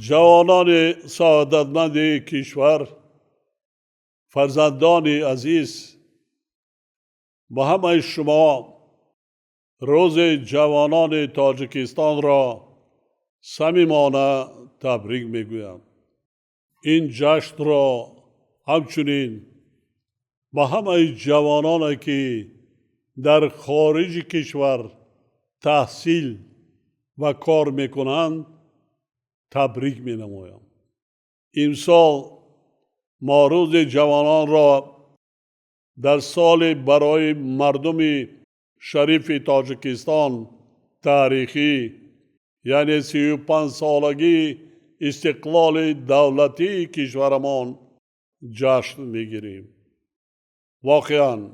جوانان سعادتمند کشور، فرزندان عزیز، به همه شما روز جوانان تاجیکستان را صمیمانه تبریک میگویم. این جشن را همچنین به همه جوانانی که در خارج کشور تحصیل و کار میکنند تبریک می نمایم. امسال ما روز جوانان را در سال برای مردم شریف تاجیکستان تاریخی، یعنی 35 سالگی استقلال دولتی کشورمان جشن میگیریم. واقعا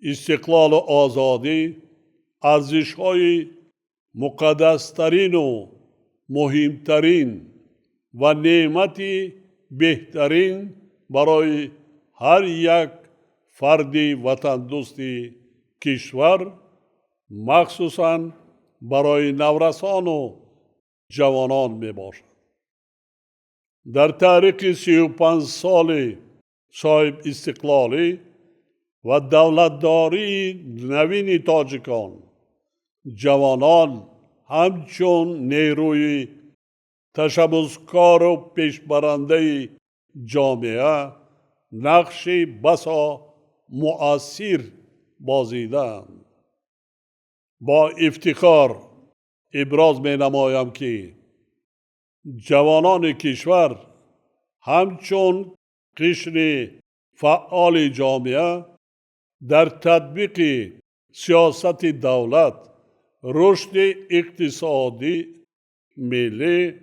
استقلال و آزادی ارزش‌های مقدس‌ترین و مهمترین و نعمتی بهترین برای هر یک فرد وطن دوست کشور، مخصوصاً برای نورسان و جوانان می باشد. در تاریخ 35 سال صاحب استقلالی و دولتداری نوین تاجیکان، جوانان همچون نیروی تشبثکار و پیشبرنده جامعه نقش بسا مؤثر بازیدند. با افتخار ابراز می نمایم که جوانان کشور همچون قشر فعال جامعه در تطبیق سیاست دولت، رشد اقتصادی ملی،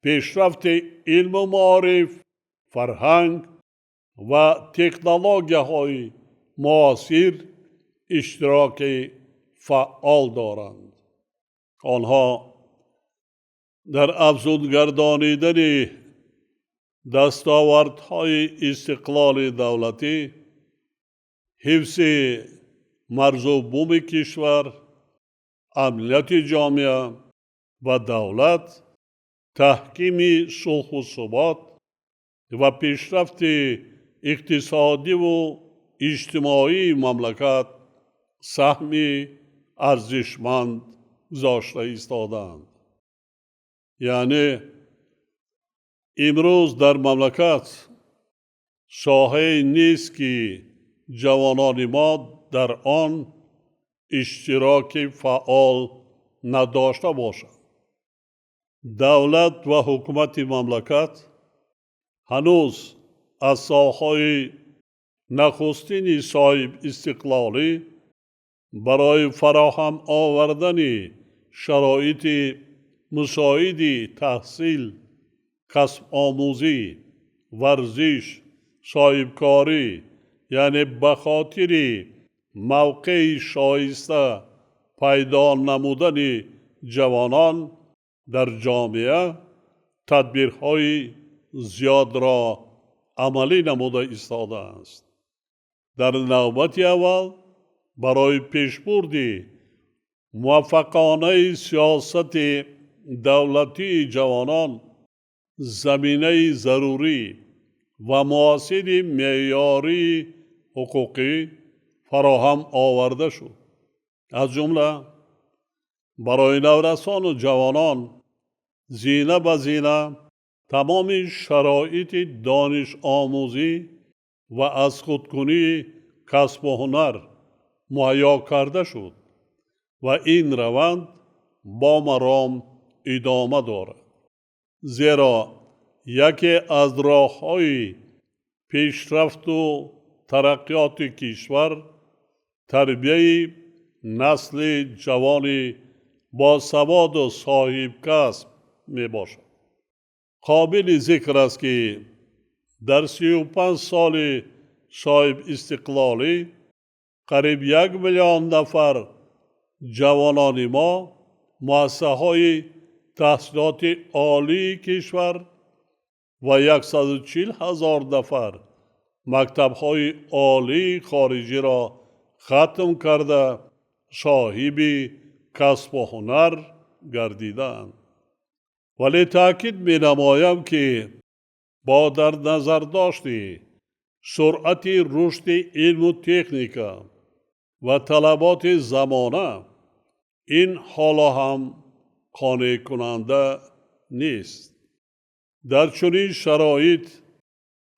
پیشرفت علم و معارف، فرهنگ و تکنولوژی‌های معاصر اشتراک فعال دارند. آنها در افزون گردانیدن دستاوردهای استقلال دولتی، حفظ مرز و بوم کشور، امنیت جامعه و دولت، تحکیم صلح و ثبات و پیشرفت اقتصادی و اجتماعی مملکت سهمی ارزشمند گذاشته ایستادند. یعنی امروز در مملکت ساحه نیست که جوانان ما در آن اشتراک فعال نداشته باشند. دولت و حکومت مملکت هنوز از سالهای نخستین صاحب استقلالی برای فراهم آوردن شرایط مساعد تحصیل، کسب آموزی، ورزش، صاحبکاری، یعنی به خاطر موقع شایسته پیدا نمودن جوانان در جامعه تدبیرهای زیاد را عملی نموده ایستاده است. در نوبت اول برای پیشبرد موفقانه سیاست دولتی جوانان زمینه ضروری و مناسب معیاری حقوقی فراهم آورده شد. از جمله برای نورسان و جوانان زینه به زینه تمام شرایط دانش آموزی و از خودکنی کسب و هنر مهیا کرده شد و این روند با مرام ادامه دارد. زیرا یکی از راه‌های پیشرفت و ترقیات کشور تربیت نسل جوان با سواد و صاحب کسب می باشد. قابل ذکر است که در 35 سال صاحب استقلالی قریب 1 میلیون نفر جوانان ما مؤسسه‌های تحصیلات عالی کشور و 140,000 نفر مکتب‌های عالی خارجی را ختم کرده صاحب کسب و هنر گردیدند. ولی تاکید می نمایم که با در نظر داشتی سرعت رشد علم و تکنیک و طلبات زمانه این حالا هم قانع کننده نیست. در چنین شرایط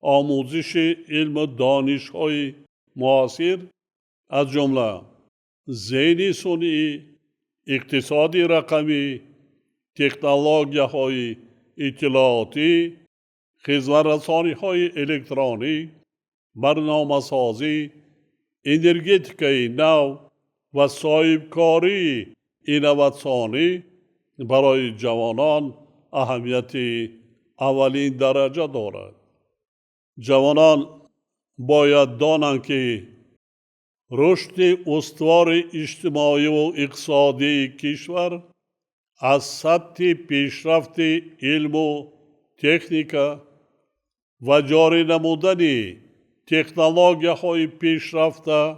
آموزش علم و دانش‌های معاصر از جمله ذهن صنعی، اقتصاد رقمی، تکنولوژی‌های اطلاعاتی، خدمت‌رسانی‌های الکترونیک، برنامه‌سازی، انرژتیک نو و صاحبکاری اینواتسیونی برای جوانان اهمیت اولین درجه دارد. جوانان باید دانند که رشد استوار اجتماعی و اقتصادی کشور از سطح پیشرفت علم و تکنیک و جاری نمودن تکنولوژی‌های پیشرفته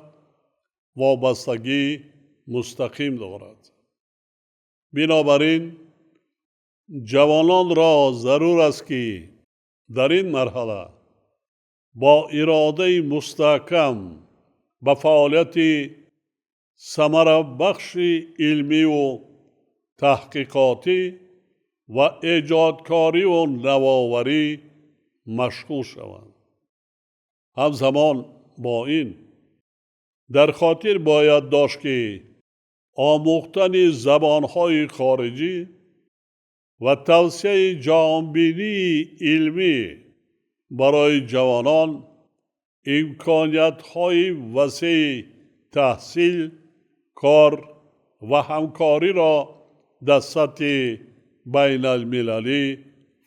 وابستگی مستقیم دارد. بنابراین جوانان را ضرور است که در این مرحله با اراده مستحکم به فعالیت ثمره بخش علمی و تحقیقاتی و ایجادکاری و نوآوری مشغول شوند. همزمان با این در خاطر باید داشت که آموختن زبانهای خارجی و توسعه جهانبینی علمی برای جوانان امکانیت‌های وسیع تحصیل، کار و همکاری را در سطح بین المللی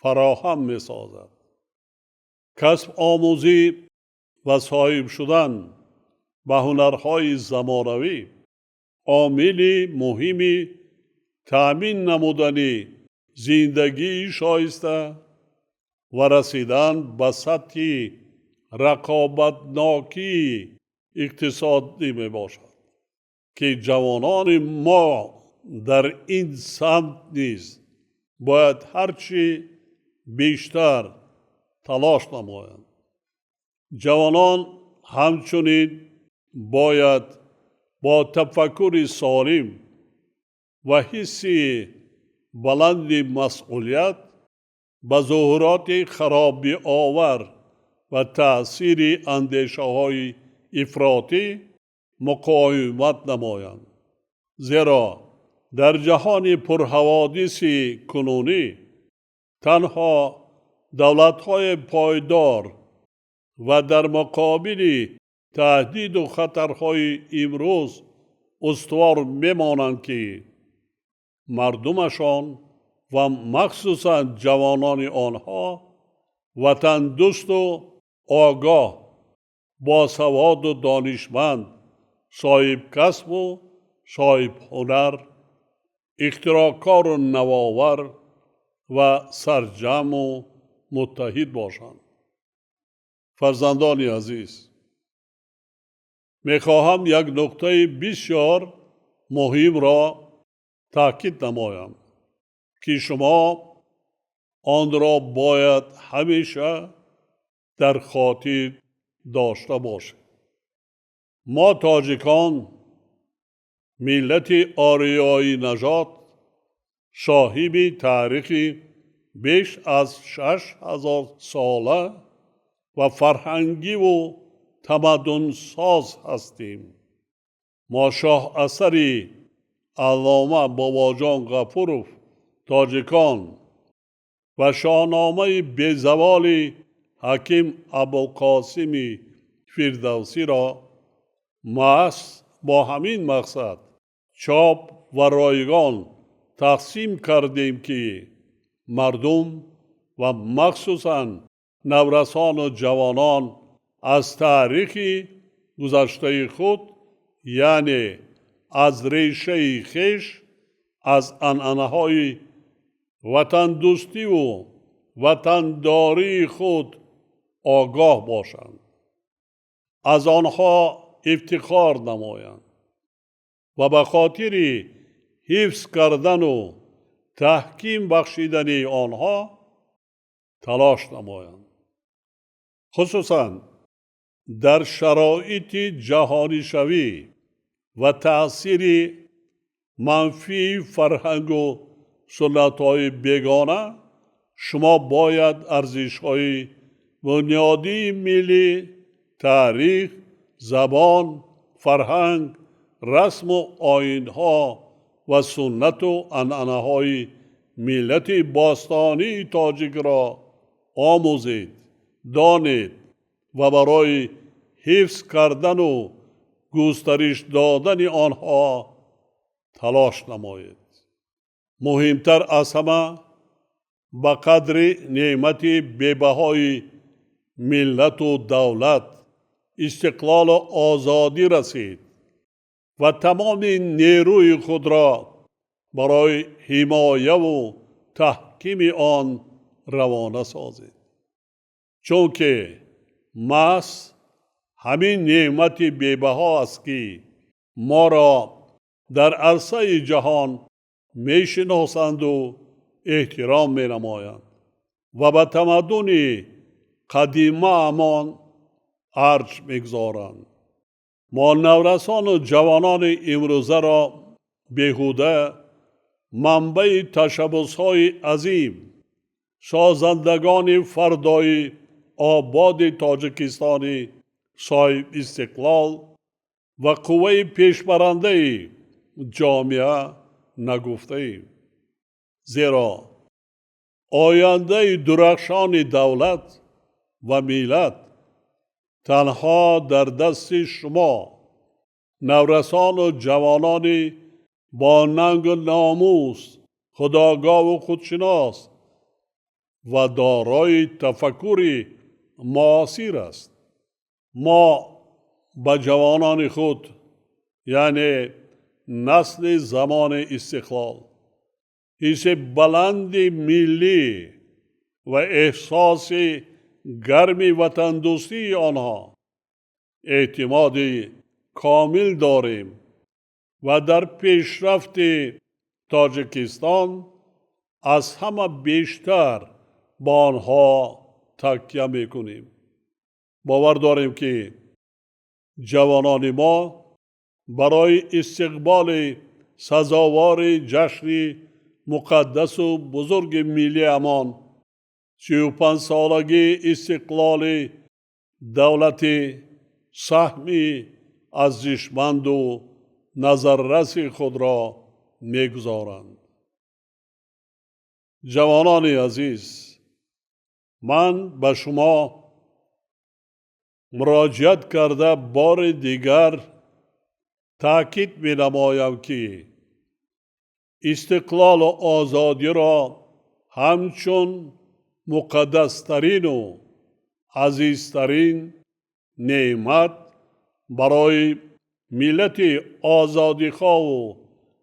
فراهم می‌سازد. کسب آموزی و صاحب شدن به هنرهای زمانوی عامل مهمی تأمین نمودن زندگی شایسته و رسیدن به سطح رقابتناکی اقتصادی می باشد که جوانان ما در این سمت نیز باید هرچی بیشتر تلاش نمایند. جوانان همچنین باید با تفکر سالم و حس بلند مسئولیت به ظهورات خرابی آور و تأثیر اندیشه های افراطی مقاومت نمایند. زیرا در جهان پرحوادث کنونی تنها دولت‌های پایدار و در مقابل تهدید و خطرهای امروز استوار میمانند که مردمشان و مخصوصا جوانان آنها وطن دوست و آگاه، باسواد و دانشمند، صاحب کسب و صاحب هنر، اختراعکار و نوآور و سرجم و متحد باشند. فرزندان عزیز، میخواهم یک نکته بسیار مهم را تاکید نمایم که شما آن را باید همیشه در خاطر داشته باشید. ما تاجیکان ملت آریایی نژاد صاحب تاریخی بیش از 6000 ساله و فرهنگی و تمدن ساز هستیم. ما شاه اثری علامه باباجان غفورов تاجیکان و شاهنامه بیزوال حکیم ابوالقاسم فردوسی را محض با همین مقصد چاپ و رایگان تقسیم کردیم که مردم و مخصوصاً نورسان و جوانان از تاریخ گذشته خود، یعنی از ریشه خویش، از عنعنه‌های وطن دوستی و وطنداری خود آگاه باشند، از آنها افتخار نمایند و به خاطر حفظ کردن و تحکیم بخشیدن آنها تلاش نمایند. خصوصاً در شرایط جهانی شوی و تأثیر منفی فرهنگ و سنت‌های بیگانه، شما باید ارزش‌های بنیادی ملی، تاریخ، زبان، فرهنگ، رسم و آیین‌ها و سنت و عنعنه‌های ملت باستانی تاجیک را آموزید، دانید و برای حفظ کردن و گسترش دادن آنها تلاش نمایید. مهمتر از همه به قدر نعمت بی‌بهای ملت و دولت استقلال و آزادی رسید و تمام نیروی خود را برای حمایه و تحکیم آن روانه سازید. چون که محض همین نعمت بی‌بها است که ما را در عرصه جهان می شناسند و احترام می نمایند و به تمدن قدیمه امان ارج می گذارند. ما نورسان و جوانان امروزه را بیهوده منبع تشبس‌های عظیم، سازندگان فردای آباد تاجیکستان صاحب استقلال و قوه پیشبرنده جامعه نگفته ایم. زیرا آینده درخشان دولت و ملت تنها در دست شما نورسان و جوانان با ننگ و ناموس، خودآگاه و خودشناس و دارای تفکر معاصر است. ما به جوانان خود، یعنی نسل زمان استقلال، حس بلند ملی و احساس گرم وطن دوستی آنها اعتماد کامل داریم و در پیشرفت تاجیکستان از همه بیشتر با آنها تکیه میکنیم. باور داریم که جوانان ما برای استقبال سزاوار جشن مقدس و بزرگ ملی امان 35 سالگی استقلال دولت سهمی ارزشمند و نظررس خود را میگذارند. جوانان عزیز، من به شما مراجعت کرده بار دیگر تاکید می نمایم که استقلال و آزادی را همچون مقدسترین و عزیزترین نعمت برای ملت آزادیخواه و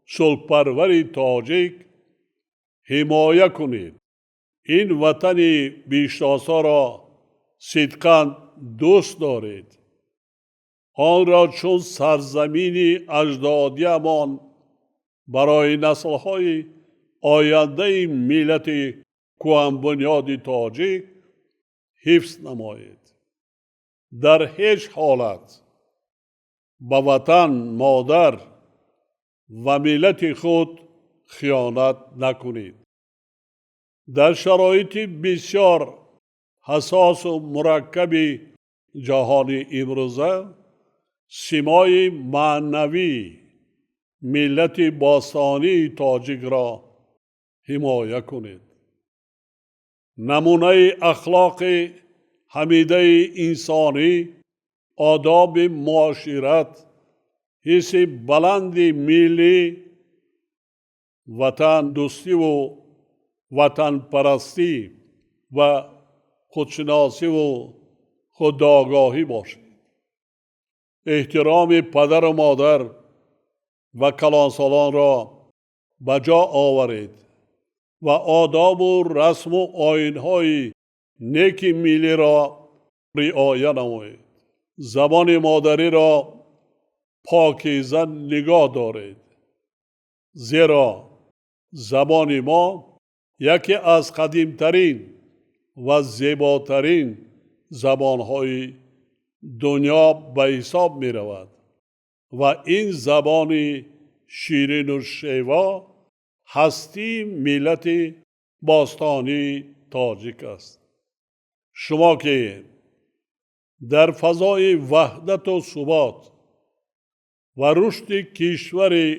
صلح‌پرور تاجیک حمایه کنید. این وطن بیشناسا را صدقاً دوست دارید. آن را چون سرزمین اجدادیمان برای نسل‌های آینده ملت کهن بنیاد تاجیک حفظ نمایید. در هیچ حالت به وطن مادر و ملت خود خیانت نکنید. در شرایط بسیار حساس و مرکب جهان امروزه سیمای معنوی ملت باستانی تاجیک را حمایه کنید. نمونه اخلاق حمیده انسانی، آداب معاشرت، حس بلند ملی، وطن دوستی و وطن پرستی و خودشناسی و خودآگاهی باشد. احترام پدر و مادر و کلانسالان را به جا آورید و آداب و رسم و آیین‌های نیک ملی را رعایت نمایید. زبان مادری را پاکیزه نگاه دارید، زیرا زبان ما یکی از قدیمترین و زیباترین زبانهای دنیا به حساب می رود و این زبان شیرین و شیوا هستی ملت باستانی تاجیک است. شما که در فضای وحدت و ثبات و رشد کشور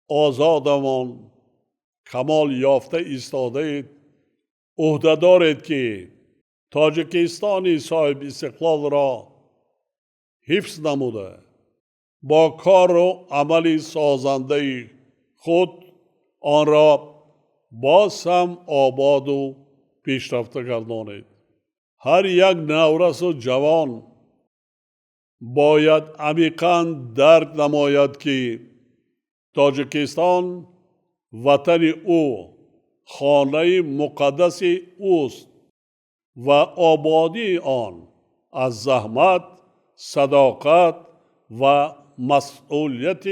آزادمان کمال یافته ایستاده اید، عهده دارید که تاجیکستان صاحب استقلال را حفظ نموده با کار و عمل سازنده خود آن را باز هم آباد و پیشرفته گردانید. هر یک نورس و جوان باید عمیقاً درک نماید که تاجیکستان وطن او، خانه مقدس اوست و آبادی آن از زحمت، صداقت و مسئولیت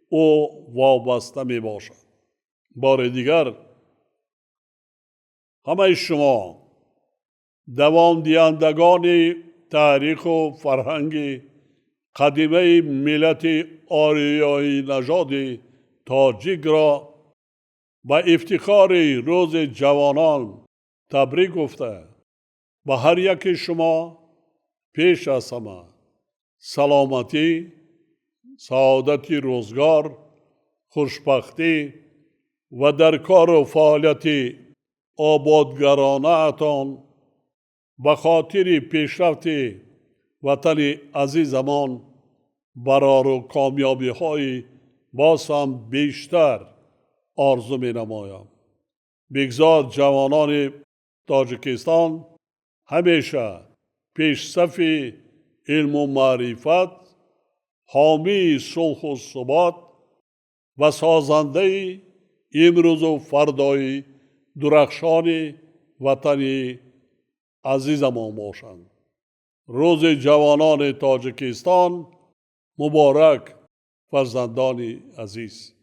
او وابسته می باشد. بار دیگر همه شما دوام دیندگان تاریخ و فرهنگ قدیمه ملت آریایی نژاد تاجیک را با افتخار روز جوانان تبریک گفته و هر یک شما پیش از همه سلامتی، سعادت روزگار، خوشبختی و در کار و فعالیت آبادگرانه اتان به خاطر پیشرفت وطن عزیزمان برار و کامیابی های باز هم بیشتر آرزو می نمایم. بگذار جوانان تاجیکستان همیشه پیش صف علم و معرفت، حامی صلح و ثبات و سازنده امروز و فردای درخشان وطن عزیزمان باشند. روز جوانان تاجیکستان مبارک فرزندان عزیز.